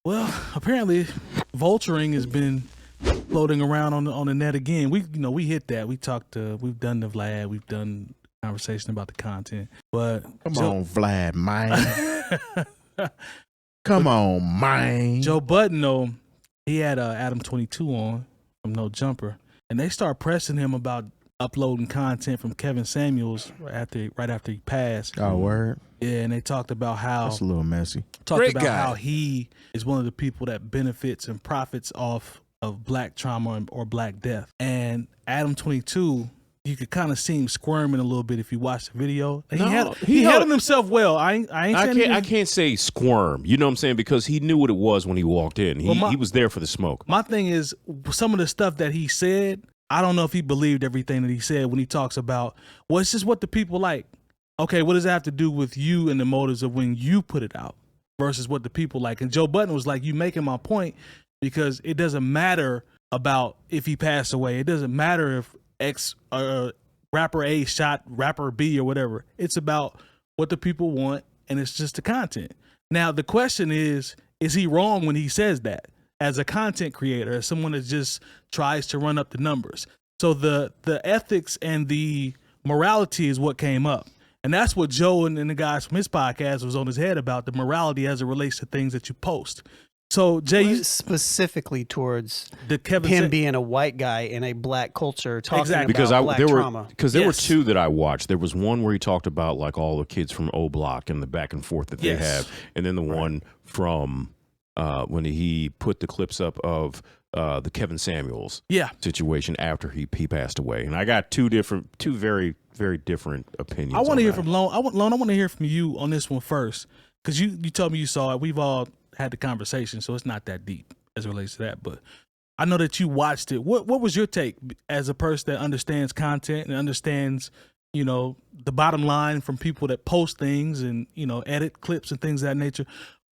Well, apparently, vulturing has been floating around on the net again. We hit that. We've done the Vlad. We've done conversation about the content. But come on, Vlad, man. Come on, man. Joe Budden, though, he had 𝐷𝗛𝗏 on from No Jumper, and they start pressing him about uploading content from Kevin Samuels right after he passed. Oh, word. Yeah, and they talked about how that's a little messy. How he is one of the people that benefits and profits off of black trauma or black death. And 𝐷𝗛𝗏, you could kind of see him squirming a little bit if you watch the video. He handled himself well. I can't say squirm. You know what I'm saying? Because he knew what it was when he walked in. He was there for the smoke. My thing is, some of the stuff that he said, I don't know if he believed everything that he said when he talks about, well, it's just what the people like. Okay, what does that have to do with you and the motives of when you put it out versus what the people like? And Joe Budden was like, you making my point, because it doesn't matter about if he passed away. It doesn't matter if rapper A shot rapper B or whatever. It's about what the people want, and it's just the content. Now, the question is he wrong when he says that? As a content creator, as someone that just tries to run up the numbers. So the ethics and the morality is what came up. And that's what Joe and the guys from his podcast was on his head about, the morality as it relates to things that you post. So Jay, specifically towards the him being a white guy in a black culture, talking about black trauma. Because there were two that I watched. There was one where he talked about like all the kids from O Block and the back and forth that they have, and then the one from when he put the clips up of the Kevin Samuels situation after he passed away. And I got two very, very different opinions. I want to hear from Lone. I want to hear from you on this one first, because you told me you saw it. We've all had the conversation, so it's not that deep as it relates to that. But I know that you watched it. What was your take as a person that understands content and understands, the bottom line from people that post things and, edit clips and things of that nature?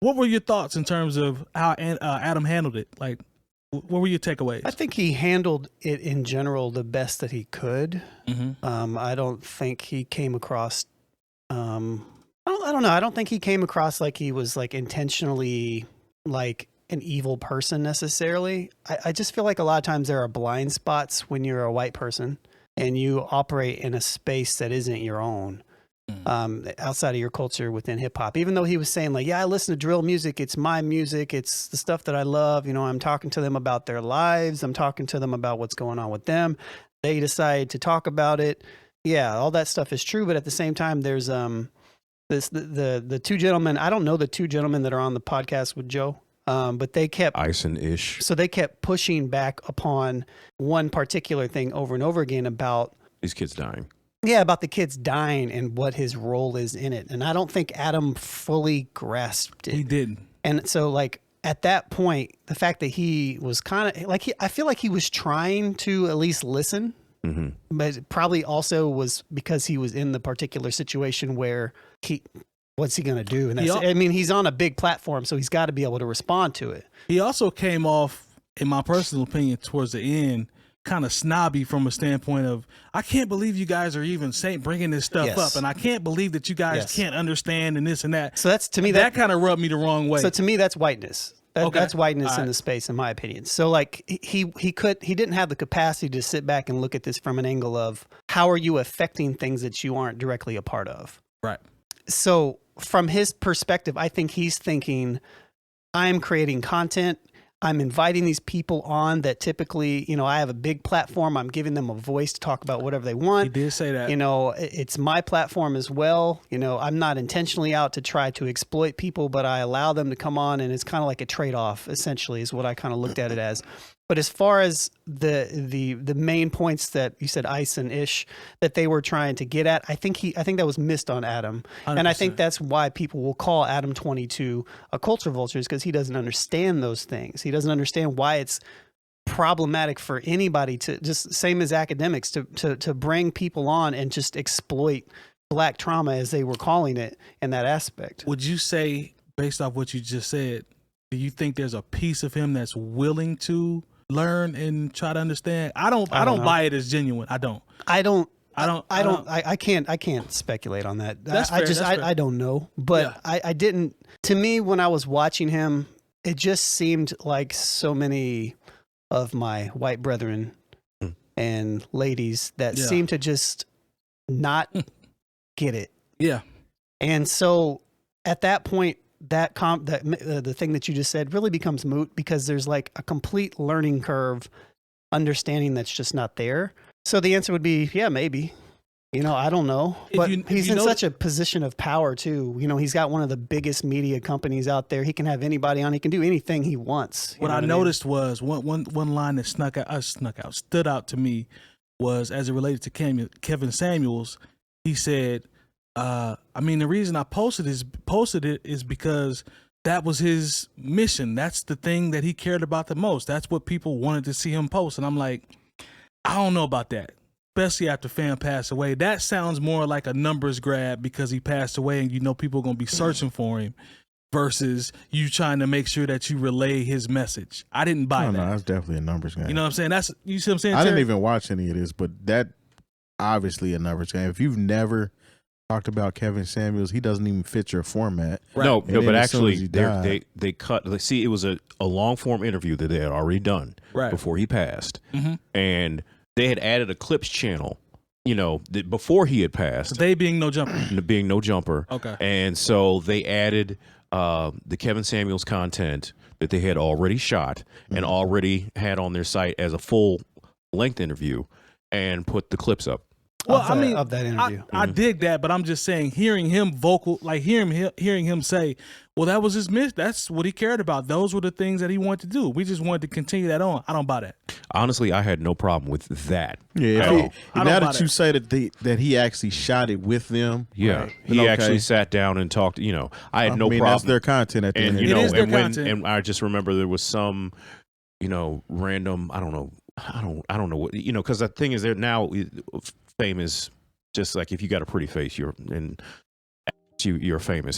What were your thoughts in terms of how Adam handled it? Like, what were your takeaways? I think he handled it in general the best that he could. Mm-hmm. I don't think he came across, I don't know. I don't think he came across like he was like intentionally like an evil person necessarily. I just feel like a lot of times there are blind spots when you're a white person and you operate in a space that isn't your own. Outside of your culture within hip hop, even though he was saying like, yeah, I listen to drill music. It's my music. It's the stuff that I love. I'm talking to them about their lives. I'm talking to them about what's going on with them. They decide to talk about it. Yeah, all that stuff is true. But at the same time, there's the two gentlemen. I don't know the two gentlemen that are on the podcast with Joe. But they kept Ison-ish. So they kept pushing back upon one particular thing over and over again about these kids dying. Yeah, about the kids dying and what his role is in it. And I don't think Adam fully grasped it. He didn't. And so like at that point, the fact that he was kind of like, I feel like he was trying to at least listen, but it probably also was because he was in the particular situation where what's he going to do? And that's, he's on a big platform, so he's got to be able to respond to it. He also came off, in my personal opinion, towards the end, kind of snobby from a standpoint of, I can't believe you guys are even bringing this stuff up, and I can't believe that you guys can't understand and this and that. So that's, to me, that kind of rubbed me the wrong way. So to me, that's whiteness. That's whiteness in the space, in my opinion. So like he didn't have the capacity to sit back and look at this from an angle of how are you affecting things that you aren't directly a part of. Right. So from his perspective, I think he's thinking, I'm creating content. I'm inviting these people on that typically, I have a big platform. I'm giving them a voice to talk about whatever they want. He did say that. It's my platform as well. I'm not intentionally out to try to exploit people, but I allow them to come on, and it's kind of like a trade-off, essentially, is what I kind of looked at it as. But as far as the main points that you said, Ison-ish, that they were trying to get at, I think that was missed on Adam. 100%. And I think that's why people will call 𝐷𝗛𝗏 a culture vulture, is because he doesn't understand those things. He doesn't understand why it's problematic for anybody to just, same as academics, to bring people on and just exploit black trauma, as they were calling it, in that aspect. Would you say, based off what you just said, do you think there's a piece of him that's willing to learn and try to understand? I don't buy it as genuine. I can't speculate on that. That's fair. I don't know, but yeah. I didn't, to me, when I was watching him, it just seemed like so many of my white brethren and ladies that seem to just not get it. Yeah. And so at that point, the thing that you just said really becomes moot because there's like a complete learning curve, understanding that's just not there. So the answer would be, yeah, maybe. You know, I don't know. But he's in such a position of power too. You know, he's got one of the biggest media companies out there. He can have anybody on. He can do anything he wants. What I noticed was one line that stood out to me was as it related to Kevin Samuels. He said, I mean, the reason I posted it is because that was his mission. That's the thing that he cared about the most. That's what people wanted to see him post. And I'm like, I don't know about that. Especially after Fam passed away. That sounds more like a numbers grab because he passed away and you know people are going to be searching for him versus you trying to make sure that you relay his message. I didn't buy that. No, that's definitely a numbers game. You know what I'm saying? That's, you see what I'm saying, I Terry? didn't even watch any of this, but that obviously a numbers game. If you've never talked about Kevin Samuels, he doesn't even fit your format. Right. No, And no, then but as soon as actually, he died- they cut. See, it was a long form interview that they had already done before he passed, and they had added a clips channel. You know, before he had passed, They being no jumper. being no jumper. Okay. And so they added the Kevin Samuels content that they had already shot and already had on their site as a full length interview, and put the clips up. Well, of I mean, of that interview. I dig that, but I'm just saying, hearing him hearing him say, well, that was his mission. That's what he cared about. Those were the things that he wanted to do. We just wanted to continue that on. I don't buy that. Honestly, I had no problem with that. Yeah, at all. I don't now buy that you that. say that he actually shot it with them, Yeah, right. he Okay. actually sat down and talked. You know, I had no mean, problem. That's their content at the end. And of you the know, It is their and when content. and I just remember there was some, you know, random. I don't know what, you know, because the thing is, they're now fame is just like if you got a pretty face, you're famous.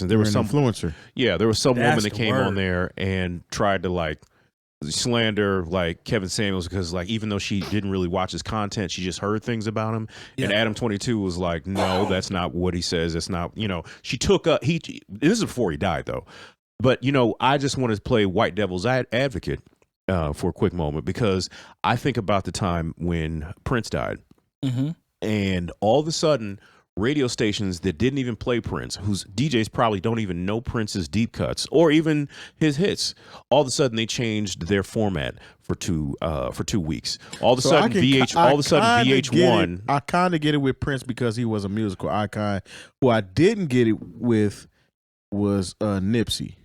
And there You're was an some influencer. Yeah, there was some That's woman that the came word. on there and tried to like slander like Kevin Samuels because like even though she didn't really watch his content, she just heard things about him. And Yeah. Adam 22 was like, no, that's not what he says. That's not, you know, she took this is before he died though. But you know, I just wanted to play white devil's advocate for a quick moment because I think about the time when Prince died. And all of a sudden, radio stations that didn't even play Prince, whose DJs probably don't even know Prince's deep cuts or even his hits, all of a sudden they changed their format for 2 weeks. All of a sudden, VH1. I kind of get it with Prince because he was a musical icon. Who I didn't get it with was Nipsey.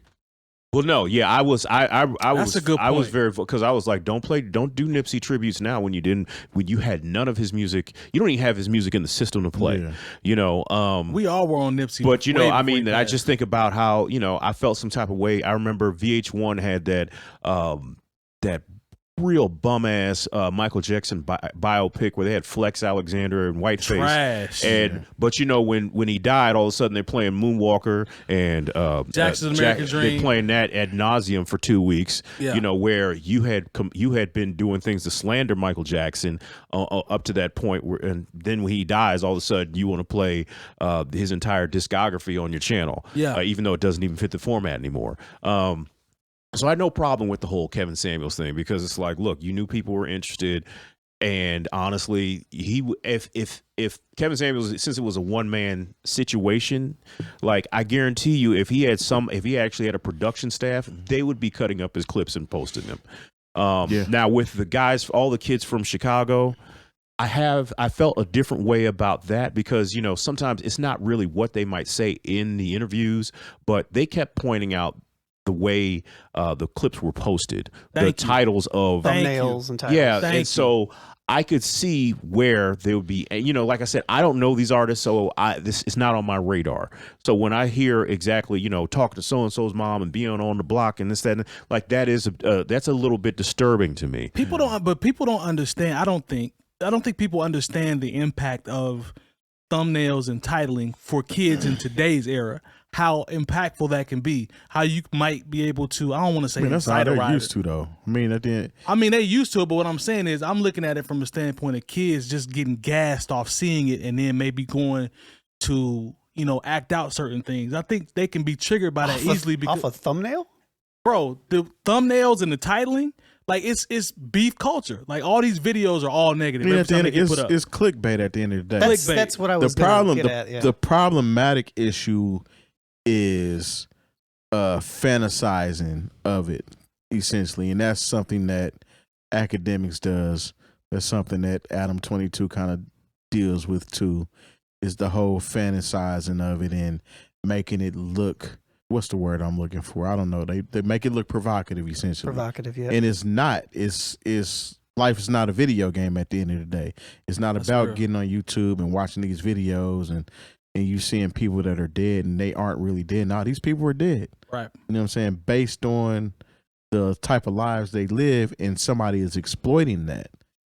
Well, no, yeah, I was That's a good I was point. very because I was like, don't do Nipsey tributes now when you had none of his music. You don't even have his music in the system to play. Yeah. You know, We all were on Nipsey. but you know, way I before he mean, I passed. just think about how, you know, I felt some type of way. I remember VH1 had that real bum ass Michael Jackson biopic where they had Flex Alexander and Whiteface. Trash. And but you know when he died, all of a sudden they're playing Moonwalker and Jackson's American Dream. They're playing that ad nauseum for 2 weeks. Yeah. You know, where you had been doing things to slander Michael Jackson up to that point, and then when he dies, all of a sudden you want to play his entire discography on your channel. Yeah. Even though it doesn't even fit the format anymore. So I had no problem with the whole Kevin Samuels thing because it's like, look, you knew people were interested, and honestly, if Kevin Samuels, since it was a one-man situation, like I guarantee you, if he actually had a production staff, they would be cutting up his clips and posting them. Now with the guys, all the kids from Chicago, I felt a different way about that because, you know, sometimes it's not really what they might say in the interviews, but they kept pointing out the way the clips were posted, the titles of Thumbnails and titles. yeah, Thank and you. so I could see where there would be, you know, like I said, I don't know these artists, so this is not on my radar. So when I hear exactly, you know, talking to so and so's mom and being on the block and this, that, and like that is that's a little bit disturbing to me. People don't understand. I don't think people understand the impact of thumbnails and titling for kids in today's era. How impactful that can be. How you might be able to. I don't want to say That's how incite a they're riot. used to, though. I mean, at the end, They used to it, but what I'm saying is I'm looking at it from the standpoint of kids just getting gassed off seeing it and then maybe going to, you know, act out certain things. I think they can be triggered by that easily because Off a thumbnail? bro, the thumbnails and the titling, like it's beef culture. Like all these videos are all negative. Every time they get put up. It's clickbait at the end of the day. That's what I was gonna get at. Yeah. The problematic issue is fantasizing of it, essentially. And that's something that academics does. That's something that 𝐷𝗛𝗏 kind of deals with too, is the whole fantasizing of it and making it look, what's the word I'm looking for? I don't know. They make it look provocative, essentially. Provocative, yeah. And it's not. It's life is not a video game at the end of the day. It's not about getting on YouTube and watching these videos and you seeing people that are dead and they aren't really dead. No, these people are dead. Right. You know what I'm saying? Based on the type of lives they live, and somebody is exploiting that.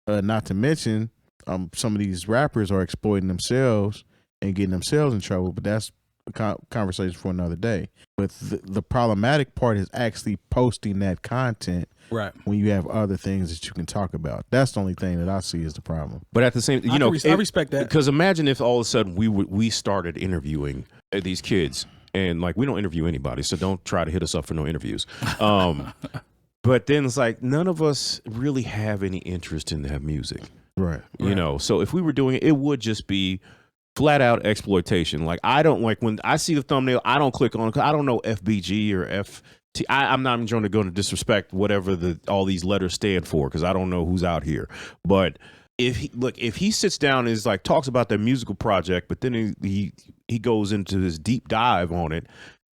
Not to mention, some of these rappers are exploiting themselves and getting themselves in trouble, but that's a conversation for another day. But the problematic part is actually posting that content when you have other things that you can talk about. That's the only thing that I see as the problem. But at the same, I respect that. Because imagine if all of a sudden we started interviewing these kids, and like we don't interview anybody, so don't try to hit us up for no interviews. But then it's like none of us really have any interest in that music. Right. You know, so if we were doing it, it would just be flat out exploitation. Like I don't like when I see the thumbnail, I don't click on it because I don't know FBG or FT. I'm not even trying to go into disrespect whatever all these letters stand for because I don't know who's out here. But if he sits down and is like talks about their musical project, but then he goes into this deep dive on it.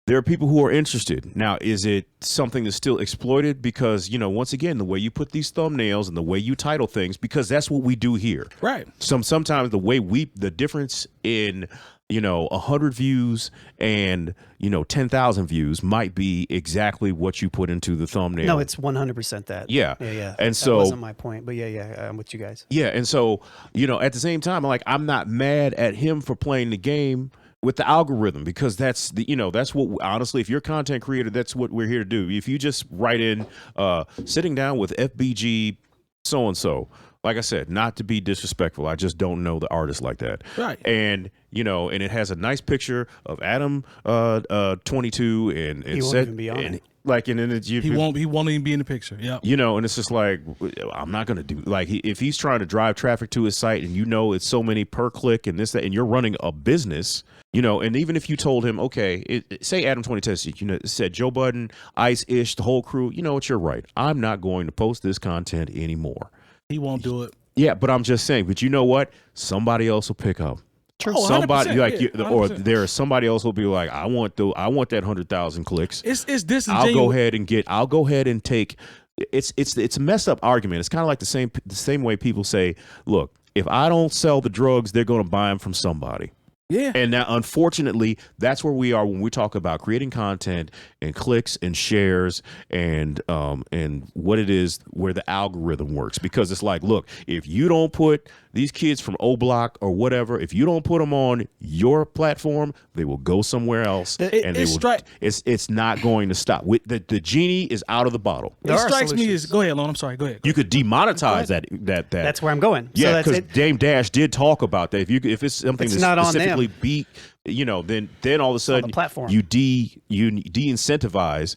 There are people who are interested. Now, is it something that's still exploited? Because, once again, the way you put these thumbnails and the way you title things, because that's what we do here. Right. Sometimes the difference in, 100 views and, 10,000 views might be exactly what you put into the thumbnail. No, it's 100% that. Yeah. Yeah. And that wasn't my point, but yeah, I'm with you guys. Yeah. And so, at the same time, I'm not mad at him for playing the game with the algorithm, because that's that's what, honestly, if you're a content creator, that's what we're here to do. If you just write in sitting down with FBG so-and-so, like I said, not to be disrespectful, I just don't know the artist like that. Right. And and it has a nice picture of 𝐷𝗛𝗏22 and he won't even be on it. And then he won't even be in the picture. Yeah. And it's just like, I'm not going to do, like, if he's trying to drive traffic to his site and it's so many per click and this, that, and you're running a business, and even if you told him, okay, say 𝐷𝗛𝗏22, said Joe Budden, Ice-ish, the whole crew, you know what, you're right. I'm not going to post this content anymore. He won't do it. Yeah, but I'm just saying, but you know what? Somebody else will pick up. True. Somebody or 100%. there's somebody else will be like, I want that 100,000 clicks. It's disingenuous. I'll go ahead and take. It's a messed up argument. It's kind of like the same way people say, look, if I don't sell the drugs, they're going to buy them from somebody. Yeah. And now, unfortunately, that's where we are when we talk about creating content and clicks and shares and what it is, where the algorithm works. Because it's like, look, if you don't put these kids from 𝗏𝗏 or whatever, if you don't put them on your platform, they will go somewhere else, it's not going to stop. The genie is out of the bottle. It strikes me as, go ahead, Lon. I'm sorry. Go ahead. You could demonetize that. That's where I'm going. Yeah, because Dame Dash did talk about that. If it's something it's that's not specifically beat, then all of a sudden platform. you de-incentivize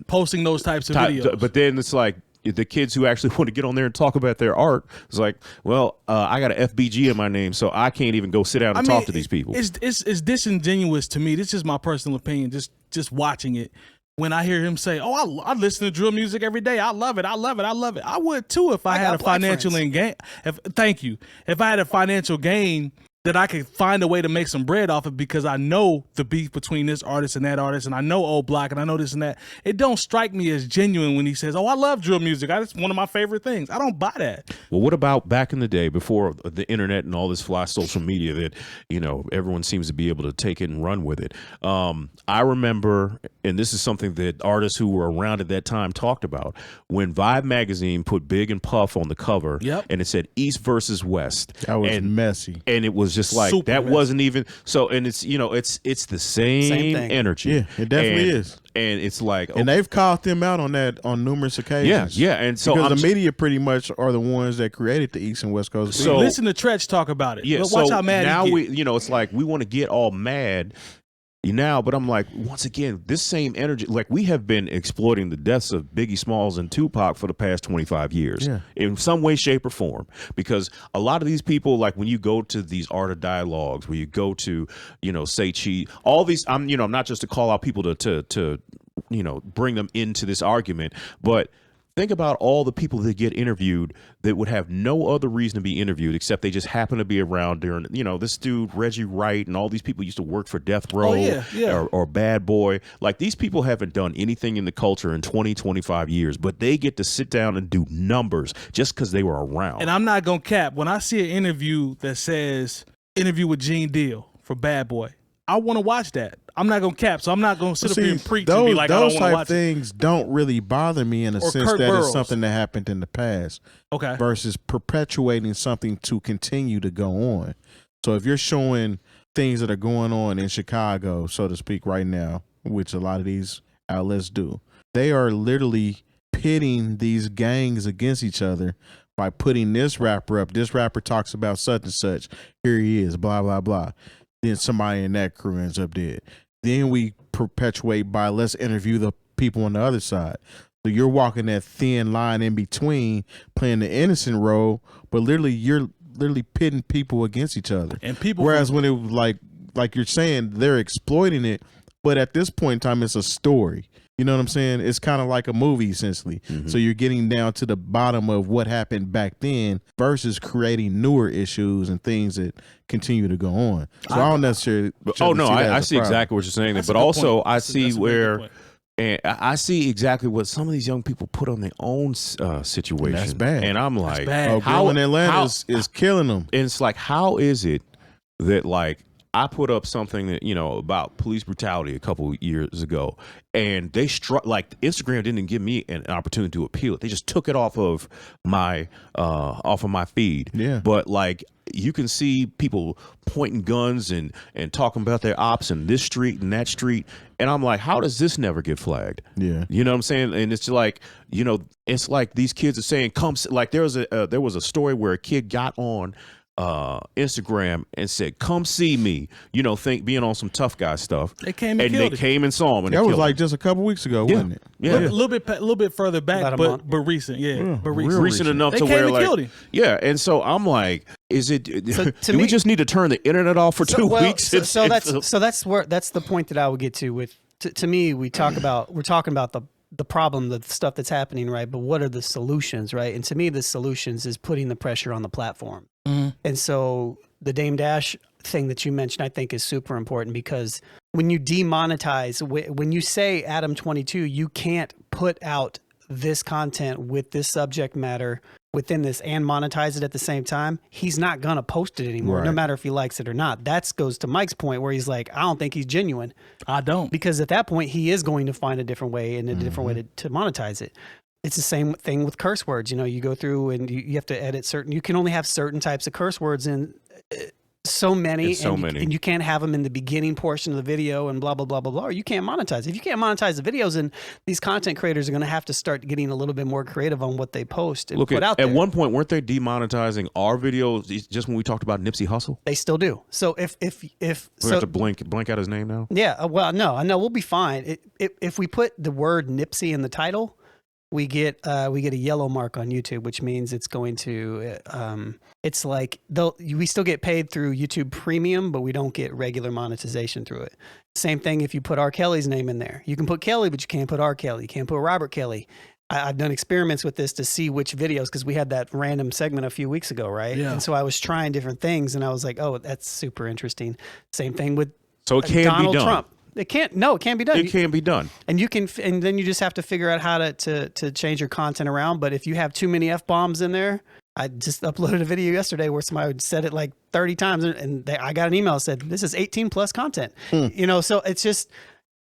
posting those types of videos. But then it's like the kids who actually want to get on there and talk about their art, it's like, well, I got an FBG in my name, so I can't even go sit down and talk to these people. It's disingenuous to me. This is my personal opinion. Just watching it. When I hear him say, "Oh, I listen to drill music every day. I love it. I love it. I love it." I would too if I had a financial gain. Thank you. If I had a financial gain that I could find a way to make some bread off of, because I know the beef between this artist and that artist, and I know 𝗏𝗏 and I know this and that. It don't strike me as genuine when he says, "Oh, I love drill music. That's one of my favorite things." I don't buy that. Well, what about back in the day before the internet and all this fly social media that everyone seems to be able to take it and run with it? I remember, and this is something that artists who were around at that time talked about, when Vibe magazine put Big and Puff on the cover, and it said East versus West. That was messy, and it was just like super that messy. Wasn't even so. And it's it's the same energy. Yeah, it definitely is. And it's like, and they've called them out on that on numerous occasions. Yeah. And so because the media pretty much are the ones that created the East and West Coast. So listen to 𝗏𝗏 talk about it. Yeah. But watch how mad now he get. it's like we want to get all mad But I'm like, once again, this same energy, like we have been exploiting the deaths of Biggie Smalls and Tupac for the past 25 years in some way, shape, or form. Because a lot of these people, like when you go to these art of dialogues, where you go to, 𝐀𝐁𝐿, all these, I'm not just to call out people to bring them into this argument, but think about all the people that get interviewed that would have no other reason to be interviewed except they just happen to be around during, this dude, Reggie Wright, and all these people used to work for Death Row or Bad Boy. Like, these people haven't done anything in the culture in 20, 25 years, but they get to sit down and do numbers just because they were around. And I'm not going to cap. When I see an interview that says, interview with Gene Deal for Bad Boy, I want to watch that. I'm not going to cap, so I'm not going to sit up here and preach and be like, I don't want to watch it. Those type things don't really bother me in a sense Kurt that Burrows. it's something that happened in the past versus perpetuating something to continue to go on. So if you're showing things that are going on in Chicago, so to speak, right now, which a lot of these outlets do, they are literally pitting these gangs against each other by putting this rapper up. This rapper talks about such and such. Here he is, blah, blah, blah. Then somebody in that crew ends up dead. Then we perpetuate by let's interview the people on the other side. So you're walking that thin line in between, playing the innocent role, but literally you're pitting people against each other. And people, whereas when it was like you're saying, they're exploiting it, but at this point in time, it's a story. You know what I'm saying? It's kind of like a movie, essentially. Mm-hmm. So you're getting down to the bottom of what happened back then versus creating newer issues and things that continue to go on. So I don't necessarily. I see exactly what you're saying. But also, I see where. And I see exactly what some of these young people put on their own situation. That's bad. And I'm like, how in Atlanta is killing them. And it's like, how is it that, like, I put up something that, about police brutality a couple years ago, and they Instagram didn't give me an opportunity to appeal it. They just took it off of my feed. Yeah. But like, you can see people pointing guns and talking about their ops in this street and that street. And I'm like, how does this never get flagged? Yeah. You know what I'm saying? And it's like, it's like these kids are saying, like there was a story where a kid got on Instagram and said, come see me, being on some tough guy stuff. They came and came and saw him. And that was like just a couple weeks ago, wasn't it? Yeah. A little bit further back, but recent. Yeah. But recent enough to where killed him. Yeah. And so I'm like, is it, do we just need to turn the internet off for 2 weeks? That's the point that I would get to with, to me, we're talking about the problem, the stuff that's happening, right? But what are the solutions, right? And to me, the solutions is putting the pressure on the platform. Mm-hmm. And so the Dame Dash thing that you mentioned, I think is super important, because when you demonetize, when you say Adam 22, you can't put out this content with this subject matter within this and monetize it at the same time, he's not going to post it anymore, no matter if he likes it or not. That goes to Mike's point where he's like, I don't think he's genuine. I don't. Because at that point, he is going to find a different way and a different way to monetize it. It's the same thing with curse words. You go through and you have to edit you can only have certain types of curse words in so many, and you can't have them in the beginning portion of the video and blah, blah, blah, blah, blah, or you can't monetize. If you can't monetize the videos, then these content creators are going to have to start getting a little bit more creative on what they post and put out there. At one point, weren't they demonetizing our videos just when we talked about Nipsey Hussle? They still do. So if we have to blank out his name now? Yeah. Well, no, I know we'll be fine. If we put the word Nipsey in the title, we get a yellow mark on YouTube, which means it's going to it's like we still get paid through YouTube Premium, but we don't get regular monetization through it. Same thing if you put R. Kelly's name in there. You can put Kelly, but you can't put R. Kelly. You can't put Robert Kelly. I've done experiments with this to see which videos, because we had that random segment a few weeks ago, right? Yeah. And so I was trying different things, and I was like, oh, that's super interesting. Same thing with Donald Trump. It can't be done. It can be done. And and then you just have to figure out how to change your content around. But if you have too many F-bombs in there, I just uploaded a video yesterday where somebody said it like 30 times, and I got an email that said, this is 18 plus content. So it's just,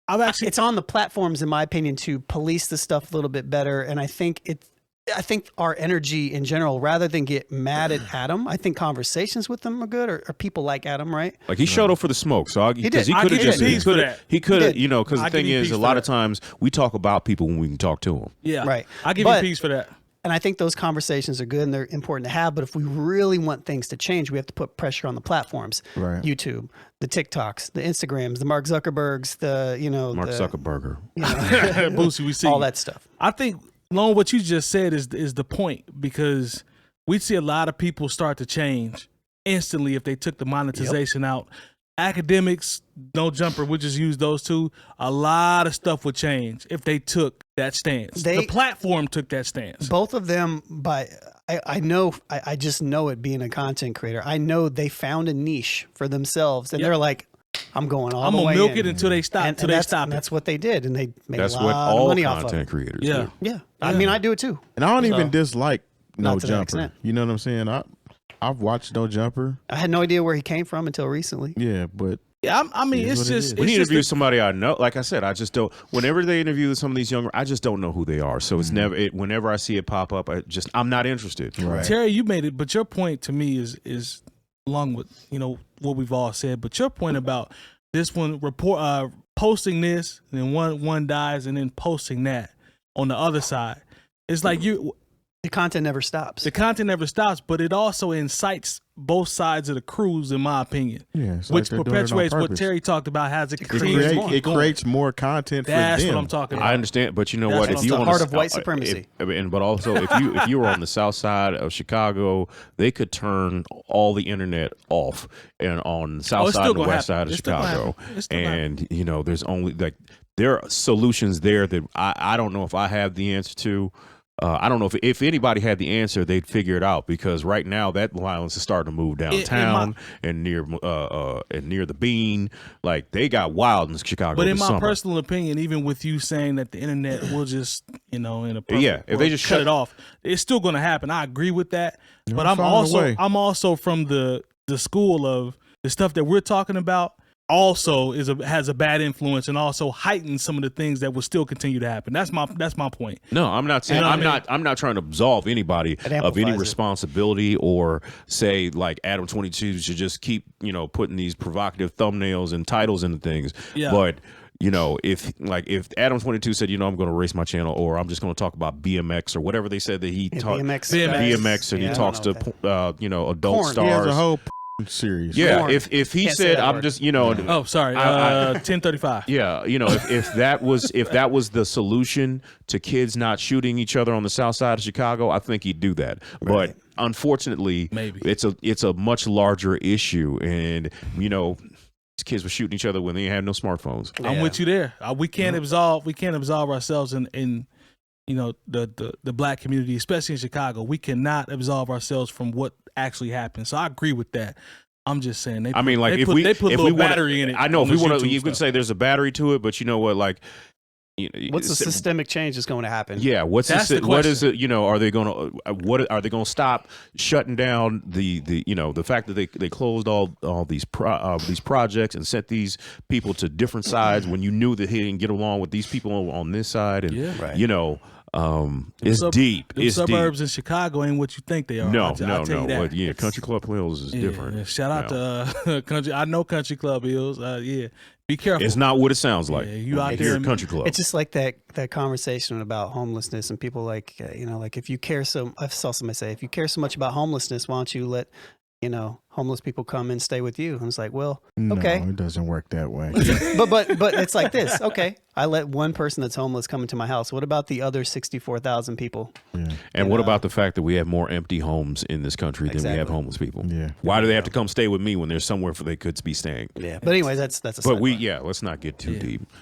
it's on the platforms, in my opinion, to police the stuff a little bit better. And I think our energy in general, rather than get mad at Adam, I think conversations with them are good, or people like Adam, right? Like, he showed up for the smoke, so he could have because the thing is, a lot of times we talk about people when we can talk to them. Yeah, right. I give you peace for that. And I think those conversations are good and they're important to have. But if we really want things to change, we have to put pressure on the platforms. Right. YouTube, the TikToks, the Instagrams, the Mark Zuckerbergs, Mark Zuckerberger. Boosie, we see all that stuff. I think, Lone, what you just said is the point, because we see a lot of people start to change instantly if they took the monetization out. Academics, no jumper, we'll just use those two. A lot of stuff would change if they took that stance. The platform took that stance. Both of them, I just know it being a content creator. I know they found a niche for themselves, and they're like, I'm going all the way in. I'm going to milk it until they stop. And that's what they did, and they made a lot of money off of it. That's what all content creators do. Yeah. I mean, I do it too. And I don't even dislike No Not to that Jumper. extent. You know what I'm saying? I've watched No Jumper. I had no idea where he came from until recently. Yeah, but Yeah, I mean, It is it's what it just is. When it's you just interview a- somebody I know, like I said, I just don't. Whenever they interview some of these younger, I just don't know who they are. So it's never. Whenever I see it pop up, I'm not interested. Right. Terry, you made it, but your point to me is along with what we've all said. But your point about this one posting this, and then one dies, and then posting that on the other side, it's like The content never stops. the content never stops, but it also incites both sides of the cruise, in my opinion. yeah, it's Which like they're doing it on perpetuates what purpose. Terry talked about. Has it It, creates more going. creates more content That's for them. what I'm talking about. I understand, but you know That's what? what If I'm you talking want about. Heart of white supremacy. But also, if you were on the south side of Chicago, they could turn all the internet off, and on the south it's side still and the gonna west happen. side of It's still gonna Chicago, happen. It's still gonna and there's only there are solutions there that I don't know if I have the answer to. I don't know if anybody had the answer, they'd figure it out, because right now that violence is starting to move downtown and near the Bean. Like, they got wild in Chicago. But in this my summer. personal opinion, even with you saying that the internet will just, in a perfect Yeah, if they just cut shut it off, it's still going to happen. I agree with that. You're But finding a way. I'm also from the school of the stuff that we're talking about. Also has a bad influence and also heightens some of the things that will still continue to happen. That's my point. No, I'm not saying. You know what I'm I mean? not. I'm not trying to absolve anybody It of any amplifies it. responsibility, or say like Adam 22 should just keep putting these provocative thumbnails and titles into things. Yeah. But if Adam 22 said, I'm going to erase my channel, or I'm just going to talk about BMX or whatever they said that he taught BMX, and he talks to adult Corn. stars. He has a whole series. Yeah, Corn. if he Can't say said that I'm word. just Oh, sorry. 1035. Yeah, if that was the solution to kids not shooting each other on the south side of Chicago, I think he'd do that. Right. But unfortunately, Maybe. it's a much larger issue, and these kids were shooting each other when they had no smartphones. I'm with you there. We can't absolve ourselves in the black community, especially in Chicago. We cannot absolve ourselves from what actually happened. So I agree with that. I'm just saying they put if a we little want battery in it. I know on if we this want to, YouTube you could stuff. say there's a battery to it, but you know what, like. What's the systemic change that's going to happen? Yeah, That's the what is question. it? Are they going to what are they going to stop shutting down the fact that they closed all these projects and sent these people to different sides when you knew that he didn't get along with these people on this side, and Yeah. Right. it's deep. The It's suburbs deep. in Chicago ain't what you think they are. No, I'll tell you that. But yeah, Country Club Hills is different. Yeah, shout out to Country. I know Country Club Hills. Yeah, be careful. It's not what it sounds like. Yeah, you out If there you're a in- country club. It's just like that conversation about homelessness and people like if you care I saw somebody say, if you care so much about homelessness, why don't you let homeless people come and stay with you? And it's like, well, okay. No, it doesn't work that way. but it's like this. Okay, I let one person that's homeless come into my house. What about the other 64,000 people? Yeah. And what about the fact that we have more empty homes in this country than we have Exactly. homeless people? Yeah. Why do they have to come stay with me when there's somewhere they could be staying? Yeah. But anyways, that's a But sidebar. let's not get too deep.